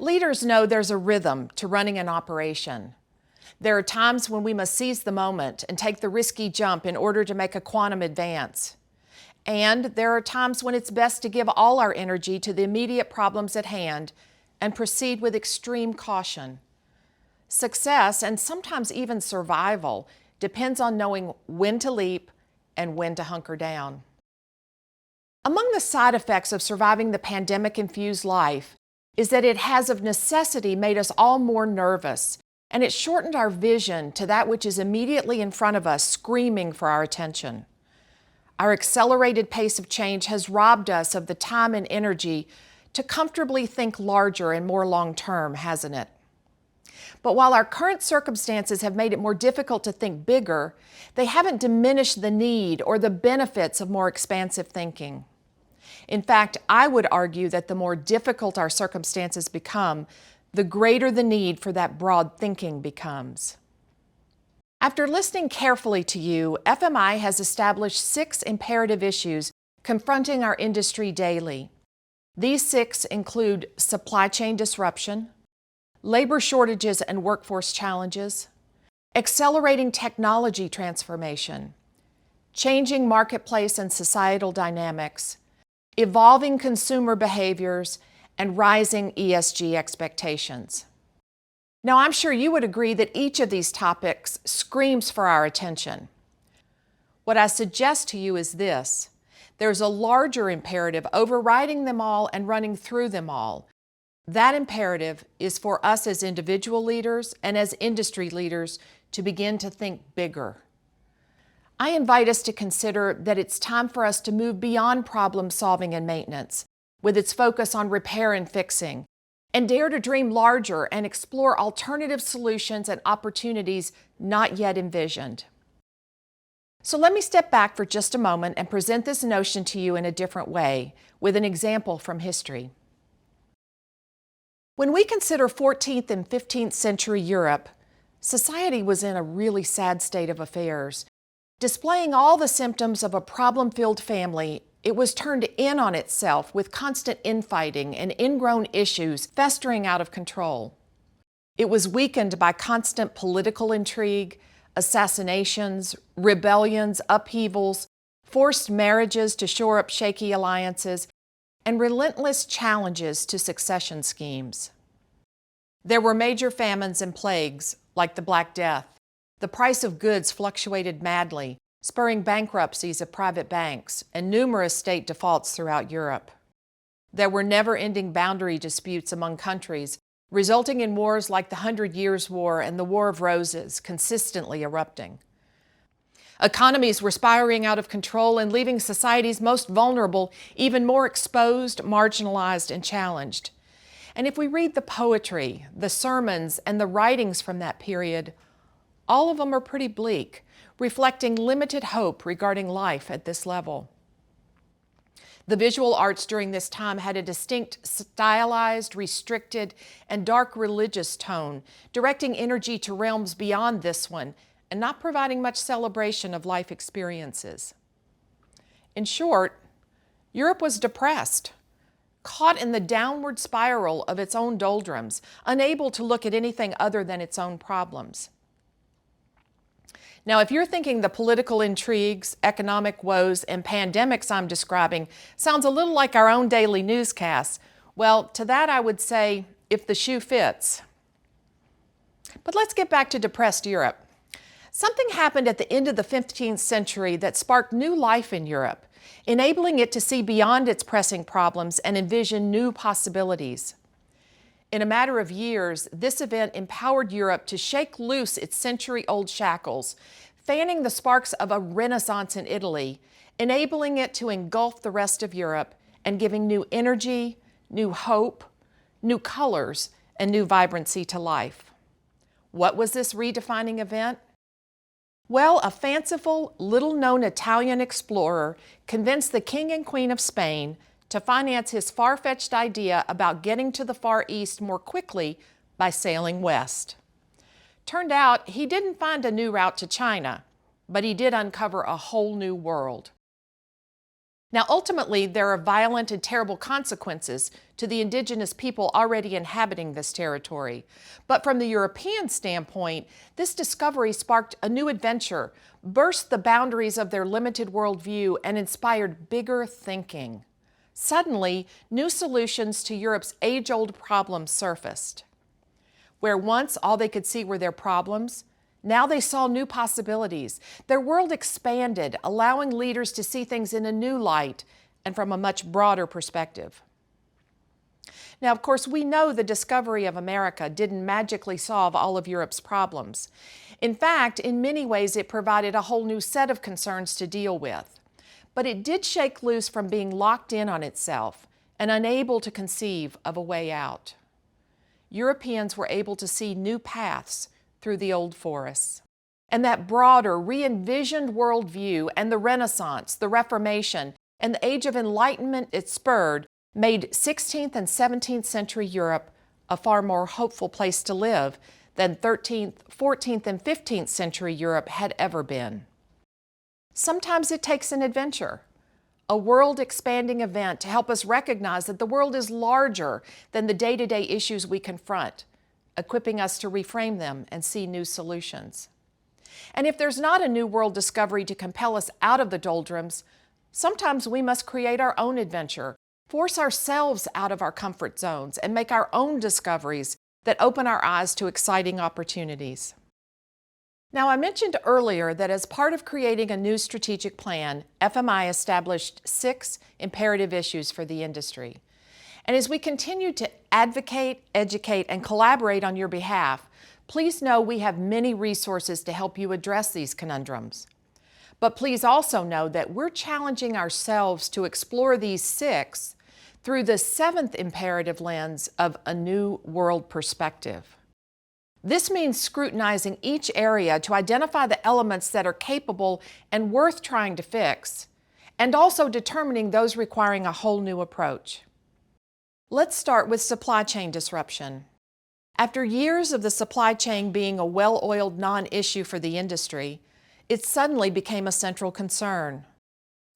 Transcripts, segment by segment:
Leaders know there's a rhythm to running an operation. There are times when we must seize the moment and take the risky jump in order to make a quantum advance. And there are times when it's best to give all our energy to the immediate problems at hand and proceed with extreme caution. Success, and sometimes even survival, depends on knowing when to leap and when to hunker down. Among the side effects of surviving the pandemic-infused life is that it has of necessity made us all more nervous, and it shortened our vision to that which is immediately in front of us, screaming for our attention. Our accelerated pace of change has robbed us of the time and energy to comfortably think larger and more long-term, hasn't it? But while our current circumstances have made it more difficult to think bigger, they haven't diminished the need or the benefits of more expansive thinking. In fact, I would argue that the more difficult our circumstances become, the greater the need for that broad thinking becomes. After listening carefully to you, FMI has established 6 imperative issues confronting our industry daily. These 6 include supply chain disruption, labor shortages and workforce challenges, accelerating technology transformation, changing marketplace and societal dynamics, evolving consumer behaviors, and rising ESG expectations. Now, I'm sure you would agree that each of these topics screams for our attention. What I suggest to you is this: there's a larger imperative overriding them all and running through them all. That imperative is for us as individual leaders and as industry leaders to begin to think bigger. I invite us to consider that it's time for us to move beyond problem solving and maintenance, with its focus on repair and fixing, and dare to dream larger and explore alternative solutions and opportunities not yet envisioned. So let me step back for just a moment and present this notion to you in a different way, with an example from history. When we consider 14th and 15th century Europe, society was in a really sad state of affairs. Displaying all the symptoms of a problem-filled family, it was turned in on itself with constant infighting and ingrown issues festering out of control. It was weakened by constant political intrigue, assassinations, rebellions, upheavals, forced marriages to shore up shaky alliances, and relentless challenges to succession schemes. There were major famines and plagues, like the Black Death. The price of goods fluctuated madly, spurring bankruptcies of private banks and numerous state defaults throughout Europe. There were never-ending boundary disputes among countries, resulting in wars like the 100 Years' War and the War of Roses consistently erupting. Economies were spiraling out of control and leaving societies most vulnerable even more exposed, marginalized, and challenged. And if we read the poetry, the sermons, and the writings from that period, all of them are pretty bleak, reflecting limited hope regarding life at this level. The visual arts during this time had a distinct stylized, restricted, and dark religious tone, directing energy to realms beyond this one and not providing much celebration of life experiences. In short, Europe was depressed, caught in the downward spiral of its own doldrums, unable to look at anything other than its own problems. Now, if you're thinking the political intrigues, economic woes, and pandemics I'm describing sounds a little like our own daily newscasts, well, to that I would say, if the shoe fits. But let's get back to depressed Europe. Something happened at the end of the 15th century that sparked new life in Europe, enabling it to see beyond its pressing problems and envision new possibilities. In a matter of years, this event empowered Europe to shake loose its century-old shackles, fanning the sparks of a renaissance in Italy, enabling it to engulf the rest of Europe and giving new energy, new hope, new colors, and new vibrancy to life. What was this redefining event? Well, a fanciful, little-known Italian explorer convinced the King and Queen of Spain to finance his far-fetched idea about getting to the Far East more quickly by sailing west. Turned out he didn't find a new route to China, but he did uncover a whole new world. Now, ultimately, there are violent and terrible consequences to the indigenous people already inhabiting this territory. But from the European standpoint, this discovery sparked a new adventure, burst the boundaries of their limited worldview, and inspired bigger thinking. Suddenly, new solutions to Europe's age-old problems surfaced. Where once all they could see were their problems, now they saw new possibilities. Their world expanded, allowing leaders to see things in a new light and from a much broader perspective. Now, of course, we know the discovery of America didn't magically solve all of Europe's problems. In fact, in many ways, it provided a whole new set of concerns to deal with. But it did shake loose from being locked in on itself and unable to conceive of a way out. Europeans were able to see new paths through the old forests. And that broader, re-envisioned worldview and the Renaissance, the Reformation, and the Age of Enlightenment it spurred made 16th and 17th century Europe a far more hopeful place to live than 13th, 14th, and 15th century Europe had ever been. Sometimes it takes an adventure, a world-expanding event to help us recognize that the world is larger than the day-to-day issues we confront, equipping us to reframe them and see new solutions. And if there's not a new world discovery to compel us out of the doldrums, sometimes we must create our own adventure, force ourselves out of our comfort zones, and make our own discoveries that open our eyes to exciting opportunities. Now, I mentioned earlier that as part of creating a new strategic plan, FMI established 6 imperative issues for the industry. And as we continue to advocate, educate, and collaborate on your behalf, please know we have many resources to help you address these conundrums. But please also know that we're challenging ourselves to explore these 6 through the 7th imperative lens of a new world perspective. This means scrutinizing each area to identify the elements that are capable and worth trying to fix, and also determining those requiring a whole new approach. Let's start with supply chain disruption. After years of the supply chain being a well-oiled non-issue for the industry, it suddenly became a central concern.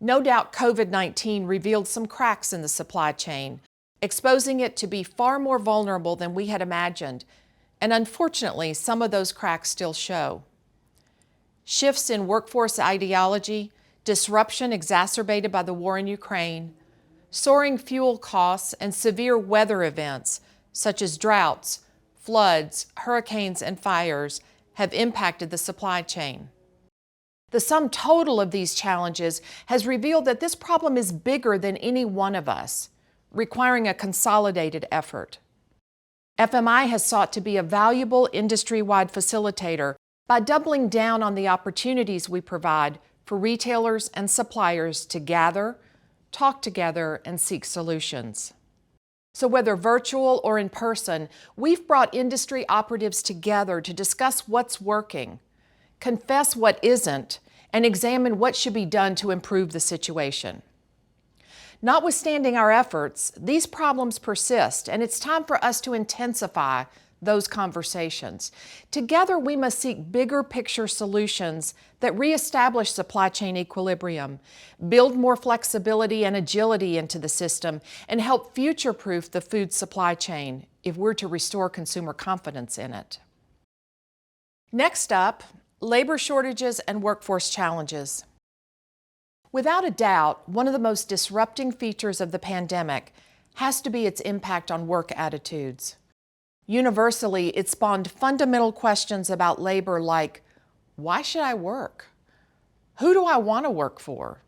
No doubt COVID-19 revealed some cracks in the supply chain, exposing it to be far more vulnerable than we had imagined, and unfortunately, some of those cracks still show. Shifts in workforce ideology, disruption exacerbated by the war in Ukraine, soaring fuel costs, and severe weather events such as droughts, floods, hurricanes, and fires have impacted the supply chain. The sum total of these challenges has revealed that this problem is bigger than any one of us, requiring a consolidated effort. FMI has sought to be a valuable industry-wide facilitator by doubling down on the opportunities we provide for retailers and suppliers to gather, talk together, and seek solutions. So whether virtual or in person, we've brought industry operatives together to discuss what's working, confess what isn't, and examine what should be done to improve the situation. Notwithstanding our efforts, these problems persist, and it's time for us to intensify those conversations. Together, we must seek bigger picture solutions that reestablish supply chain equilibrium, build more flexibility and agility into the system, and help future-proof the food supply chain if we're to restore consumer confidence in it. Next up, labor shortages and workforce challenges. Without a doubt, one of the most disrupting features of the pandemic has to be its impact on work attitudes. Universally, it spawned fundamental questions about labor like, why should I work? Who do I want to work for?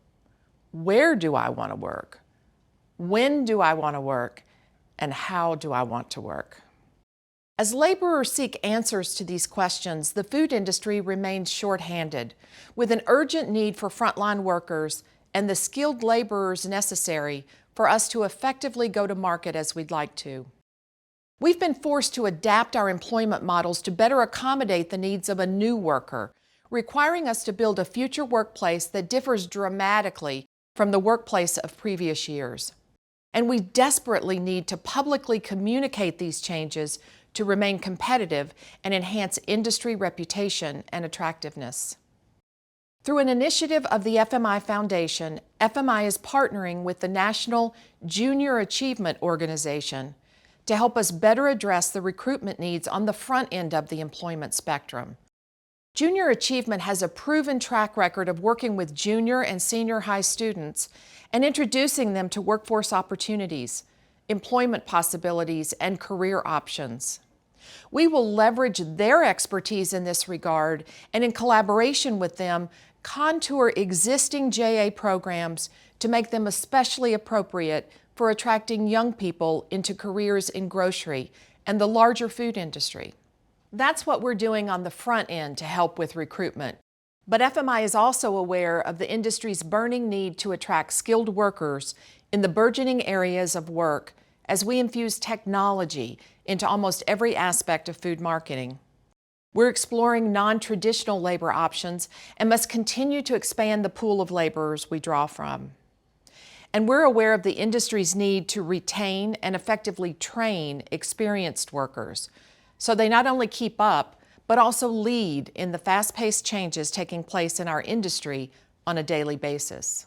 Where do I want to work? When do I want to work? And how do I want to work? As laborers seek answers to these questions, the food industry remains short-handed, with an urgent need for frontline workers and the skilled laborers necessary for us to effectively go to market as we'd like to. We've been forced to adapt our employment models to better accommodate the needs of a new worker, requiring us to build a future workplace that differs dramatically from the workplace of previous years. And we desperately need to publicly communicate these changes to remain competitive and enhance industry reputation and attractiveness. Through an initiative of the FMI Foundation, FMI is partnering with the National Junior Achievement Organization to help us better address the recruitment needs on the front end of the employment spectrum. Junior Achievement has a proven track record of working with junior and senior high students and introducing them to workforce opportunities, employment possibilities, and career options. We will leverage their expertise in this regard and, in collaboration with them, contour existing JA programs to make them especially appropriate for attracting young people into careers in grocery and the larger food industry. That's what we're doing on the front end to help with recruitment. But FMI is also aware of the industry's burning need to attract skilled workers in the burgeoning areas of work as we infuse technology into almost every aspect of food marketing. We're exploring non-traditional labor options and must continue to expand the pool of laborers we draw from. And we're aware of the industry's need to retain and effectively train experienced workers, so they not only keep up, but also lead in the fast-paced changes taking place in our industry on a daily basis.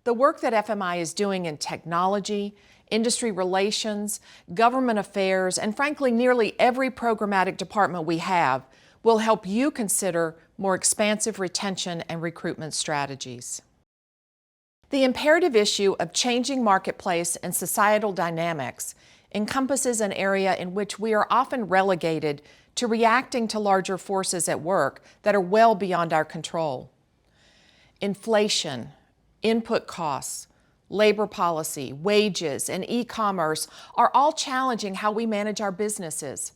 The work that FMI is doing in technology, industry relations, government affairs, and frankly, nearly every programmatic department we have will help you consider more expansive retention and recruitment strategies. The imperative issue of changing marketplace and societal dynamics encompasses an area in which we are often relegated to reacting to larger forces at work that are well beyond our control. Inflation, input costs, labor policy, wages, and e-commerce are all challenging how we manage our businesses.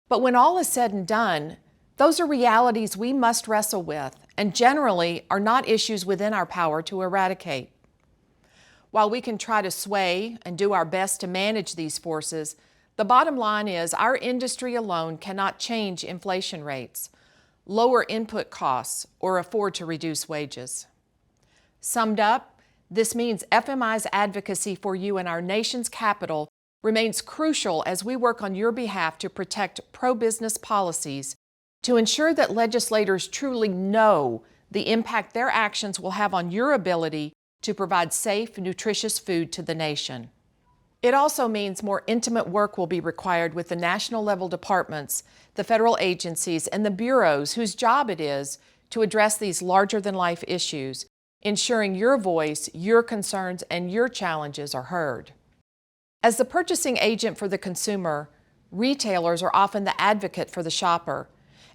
But when all is said and done, those are realities we must wrestle with and generally are not issues within our power to eradicate. While we can try to sway and do our best to manage these forces, the bottom line is our industry alone cannot change inflation rates, lower input costs, or afford to reduce wages. Summed up, this means FMI's advocacy for you in our nation's capital remains crucial as we work on your behalf to protect pro-business policies to ensure that legislators truly know the impact their actions will have on your ability to provide safe, nutritious food to the nation. It also means more intimate work will be required with the national level departments, the federal agencies, and the bureaus whose job it is to address these larger-than-life issues, ensuring your voice, your concerns, and your challenges are heard. As the purchasing agent for the consumer, retailers are often the advocate for the shopper.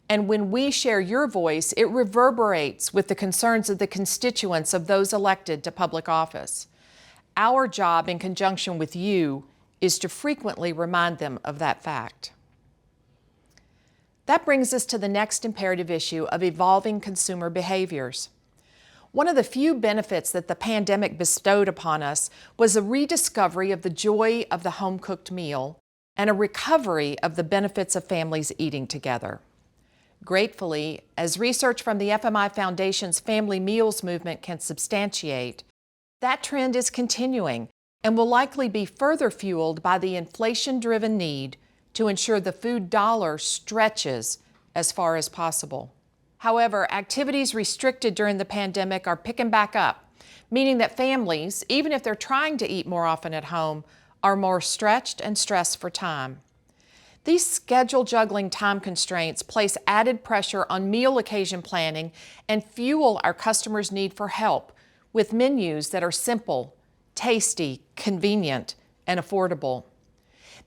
And when we share your voice, it reverberates with the concerns of the constituents of those elected to public office. Our job, in conjunction with you, is to frequently remind them of that fact. That brings us to the next imperative issue of evolving consumer behaviors. One of the few benefits that the pandemic bestowed upon us was a rediscovery of the joy of the home-cooked meal and a recovery of the benefits of families eating together. Gratefully, as research from the FMI Foundation's Family Meals movement can substantiate, that trend is continuing and will likely be further fueled by the inflation-driven need to ensure the food dollar stretches as far as possible. However, activities restricted during the pandemic are picking back up, meaning that families, even if they're trying to eat more often at home, are more stretched and stressed for time. These schedule juggling time constraints place added pressure on meal occasion planning and fuel our customers' need for help with menus that are simple, tasty, convenient, and affordable.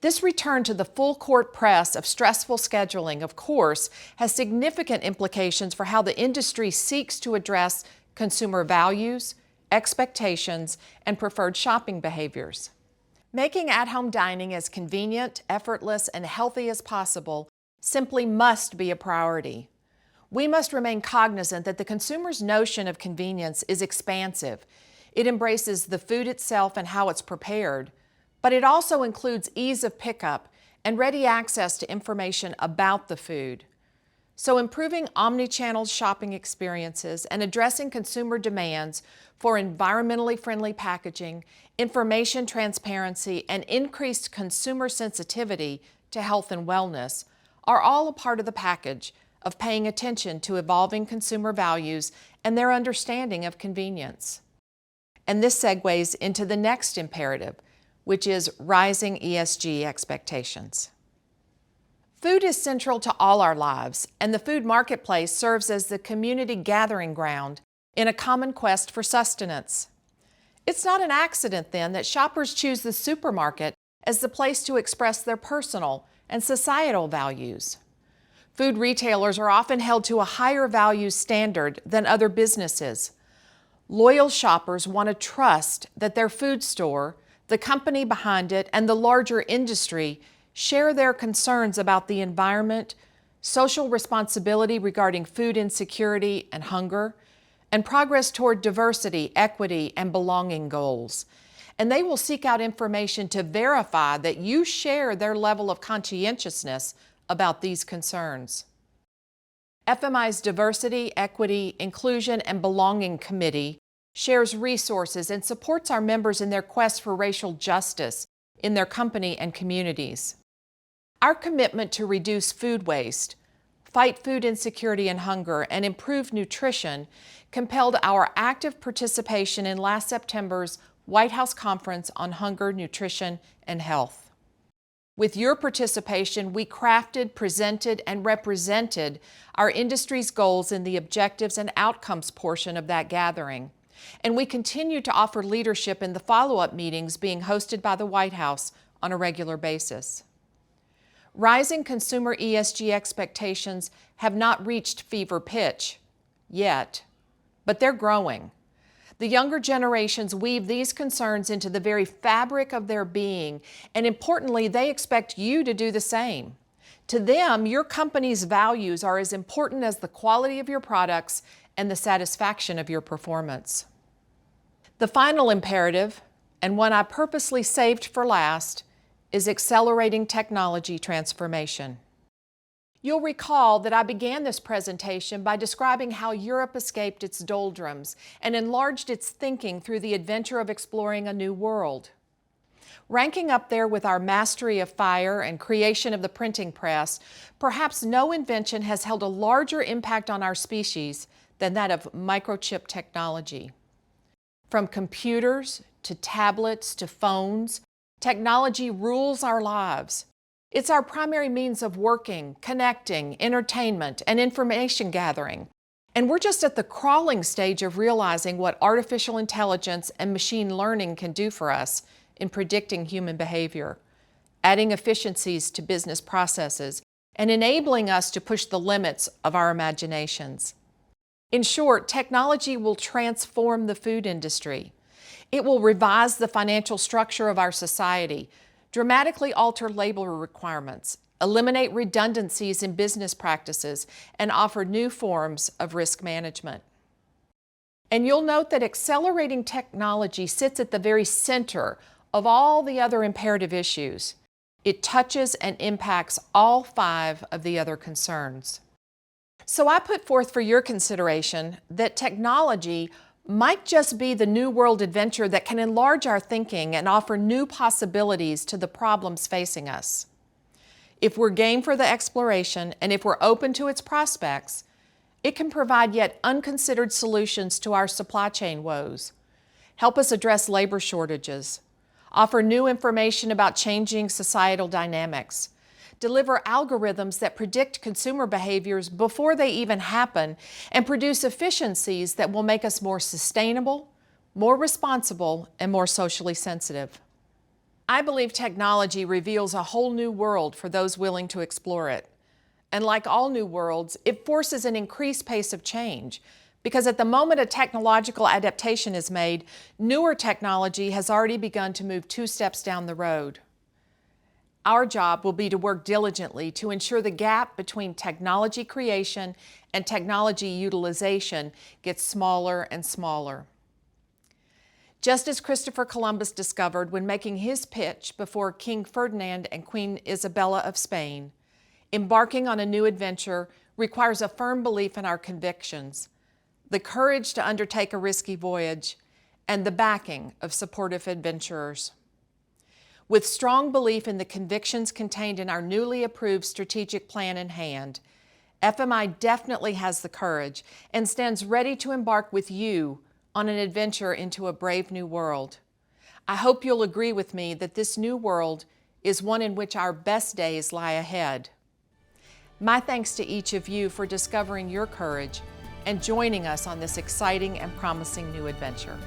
This return to the full court press of stressful scheduling, of course, has significant implications for how the industry seeks to address consumer values, expectations, and preferred shopping behaviors. Making at-home dining as convenient, effortless, and healthy as possible simply must be a priority. We must remain cognizant that the consumer's notion of convenience is expansive. It embraces the food itself and how it's prepared, but it also includes ease of pickup and ready access to information about the food. So improving omni-channel shopping experiences and addressing consumer demands for environmentally friendly packaging, information transparency, and increased consumer sensitivity to health and wellness are all a part of the package of paying attention to evolving consumer values and their understanding of convenience. And this segues into the next imperative, which is rising ESG expectations. Food is central to all our lives, and the food marketplace serves as the community gathering ground in a common quest for sustenance. It's not an accident, then, that shoppers choose the supermarket as the place to express their personal and societal values. Food retailers are often held to a higher value standard than other businesses. Loyal shoppers want to trust that their food store, the company behind it, and the larger industry share their concerns about the environment, social responsibility regarding food insecurity and hunger, and progress toward diversity, equity, and belonging goals. And they will seek out information to verify that you share their level of conscientiousness about these concerns. FMI's Diversity, Equity, Inclusion, and Belonging Committee shares resources and supports our members in their quest for racial justice in their company and communities. Our commitment to reduce food waste, fight food insecurity and hunger, and improve nutrition compelled our active participation in last September's White House Conference on Hunger, Nutrition, and Health. With your participation, we crafted, presented, and represented our industry's goals in the objectives and outcomes portion of that gathering. And we continue to offer leadership in the follow-up meetings being hosted by the White House on a regular basis. Rising consumer ESG expectations have not reached fever pitch yet, but they're growing. The younger generations weave these concerns into the very fabric of their being, and importantly, they expect you to do the same. To them, your company's values are as important as the quality of your products and the satisfaction of your performance. The final imperative, and one I purposely saved for last, is accelerating technology transformation. You'll recall that I began this presentation by describing how Europe escaped its doldrums and enlarged its thinking through the adventure of exploring a new world. Ranking up there with our mastery of fire and creation of the printing press, perhaps no invention has held a larger impact on our species than that of microchip technology. From computers to tablets to phones, technology rules our lives. It's our primary means of working, connecting, entertainment, and information gathering. And we're just at the crawling stage of realizing what artificial intelligence and machine learning can do for us in predicting human behavior, adding efficiencies to business processes, and enabling us to push the limits of our imaginations. In short, technology will transform the food industry. It will revise the financial structure of our society, dramatically alter labor requirements, eliminate redundancies in business practices, and offer new forms of risk management. And you'll note that accelerating technology sits at the very center of all the other imperative issues. It touches and impacts all 5 of the other concerns. So I put forth for your consideration that technology might just be the new world adventure that can enlarge our thinking and offer new possibilities to the problems facing us. If we're game for the exploration and if we're open to its prospects, it can provide yet unconsidered solutions to our supply chain woes, help us address labor shortages, offer new information about changing societal dynamics, deliver algorithms that predict consumer behaviors before they even happen, and produce efficiencies that will make us more sustainable, more responsible, and more socially sensitive. I believe technology reveals a whole new world for those willing to explore it. And like all new worlds, it forces an increased pace of change, because at the moment a technological adaptation is made, newer technology has already begun to move 2 steps down the road. Our job will be to work diligently to ensure the gap between technology creation and technology utilization gets smaller and smaller. Just as Christopher Columbus discovered when making his pitch before King Ferdinand and Queen Isabella of Spain, embarking on a new adventure requires a firm belief in our convictions, the courage to undertake a risky voyage, and the backing of supportive adventurers. With strong belief in the convictions contained in our newly approved strategic plan in hand, FMI definitely has the courage and stands ready to embark with you on an adventure into a brave new world. I hope you'll agree with me that this new world is one in which our best days lie ahead. My thanks to each of you for discovering your courage and joining us on this exciting and promising new adventure.